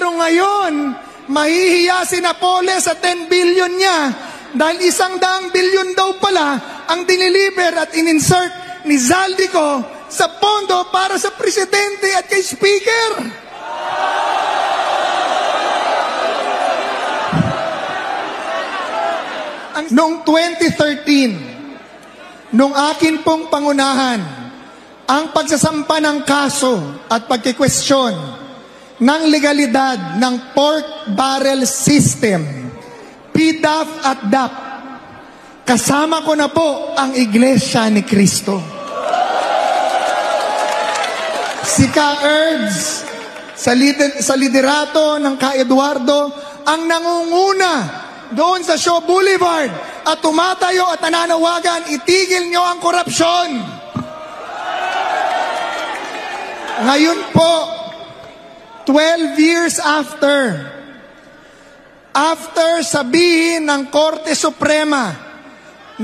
Pero ngayon, mahihiya si Napoles sa 10 billion niya dahil 100 billion daw pala ang diniliver at in-insert ni Zaldico sa pondo para sa presidente at kay speaker. Noong 2013, noong akin pong pangunahan, ang pagsasampa ng kaso at pagkikwestiyon ng legalidad ng pork barrel system, PDAF at DAP, kasama ko na po ang Iglesia ni Cristo. Si Ka-Erbs, sa liderato ng Ka-Eduardo, ang nangunguna doon sa Shaw Boulevard at tumatayo at nananawagan, itigil nyo ang korupsyon. Ngayon po, 12 years after sabihin ng Korte Suprema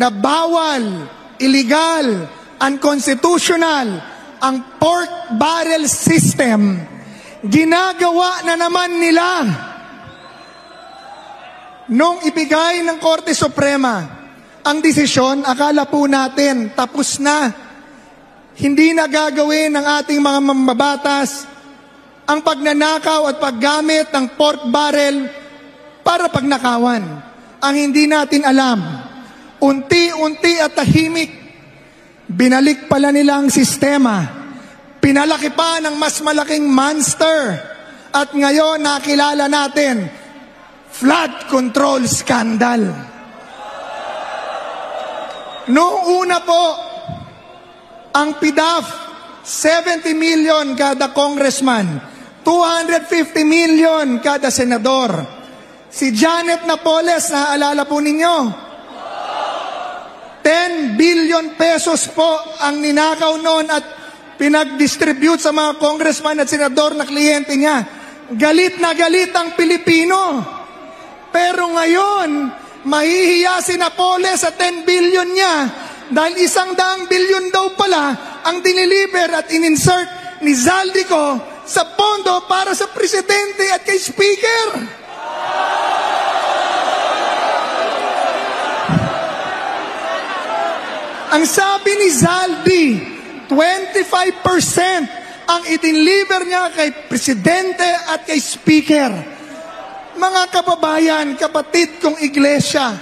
na bawal, illegal, unconstitutional ang pork barrel system, ginagawa na naman nila. Nung ibigay ng Korte Suprema ang desisyon, akala po natin tapos na. Hindi na gagawin ng ating mga mambabatas ang pagnanakaw at paggamit ng pork barrel para pagnakawan. Ang hindi natin alam, unti-unti at tahimik, binalik pala nila ang sistema. Pinalaki pa ng mas malaking monster. At ngayon nakilala natin, flood control scandal. Noong una po, ang PDAF, 70 million kada congressman, 250 million kada senador. Si Janet Napoles, naaalala po ninyo? 10 billion pesos po ang ninakaw noon at pinag-distribute sa mga congressman at senador na kliyente niya. Galit na galit ang Pilipino. Pero ngayon, mahihiya si Napoles sa 10 billion niya dahil 100 billion daw pala ang diniliver at in-insert ni Zaldico sa pondo para sa presidente at kay speaker. Ang sabi ni Zaldi, 25% ang idiniliver niya kay presidente at kay speaker. Mga kababayan, kapatid kong iglesia,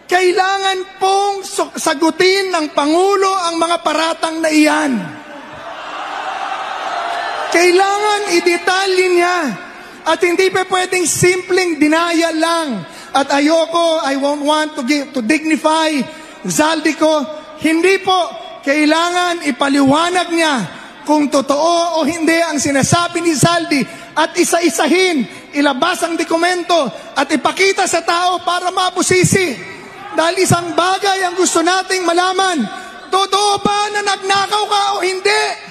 kailangan pong sagutin ng Pangulo ang mga paratang na iyan. Kailangan idetalye niya at hindi pa pwedeng simpleng dinaya lang. At ayoko, I won't want to dignify Zaldico. Hindi po, kailangan ipaliwanag niya kung totoo o hindi ang sinasabi ni Zaldi at isa-isahin, ilabas ang dokumento at ipakita sa tao para mabusisi. Dahil isang bagay ang gusto nating malaman, totoo ba na nagnakaw ka o hindi?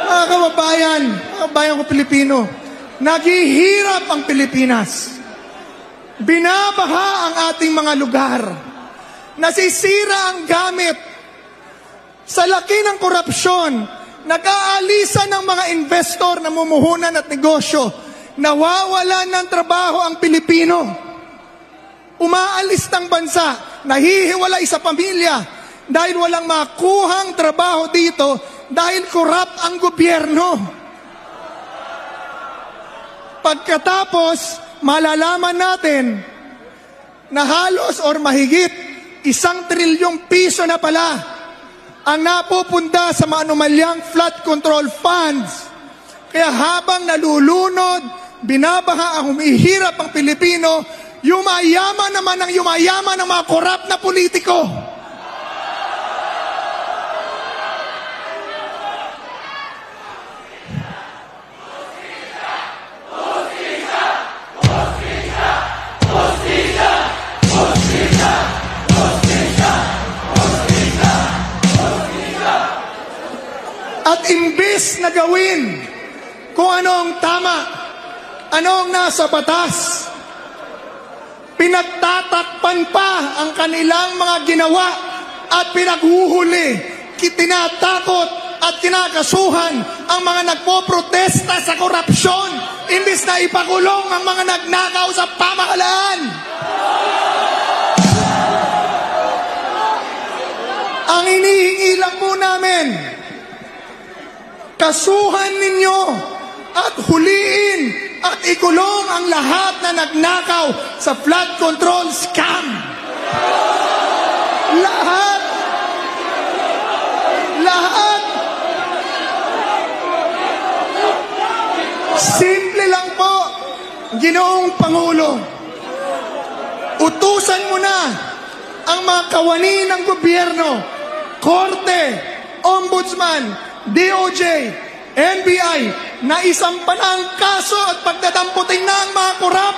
Mga kababayan ko Pilipino, naghihirap ang Pilipinas. Binabaha ang ating mga lugar. Nasisira ang gamit. Sa laki ng korupsyon, nag-aalisan ng mga investor na mumuhunan at negosyo, nawawalan ng trabaho ang Pilipino. Umaalis ng bansa, nahihiwalay sa pamilya dahil walang makuhang trabaho dito dahil korap ang gobyerno. Pagkatapos, malalaman natin na halos or mahigit 1 trilyong piso na pala ang napupunta sa maanumalyang flood control funds. Kaya habang nalulunod, binabaha ang humihirap ang Pilipino, yumayaman naman ang yumayaman ng mga korap na politiko. At imbis na gawin kung ano ang tama, ano ang nasa batas, pinagtatakpan pa ang kanilang mga ginawa at pinaghuhuli tinatakot at kinakasuhan ang mga nagpoprotesta sa korupsyon imbis na ipakulong ang mga nagnakaw sa pamahalaan. Ang hinihingi lang po namin, kasuhan ninyo at huliin at ikulong ang lahat na nagnakaw sa flood control scam. Lahat. Simple lang po, Ginoong Pangulo. Utusan mo na ang mga kawani ng gobyerno, Korte, Ombudsman, DOJ, NBI, na isampan ang kaso at pagdadamputin na ang mga korap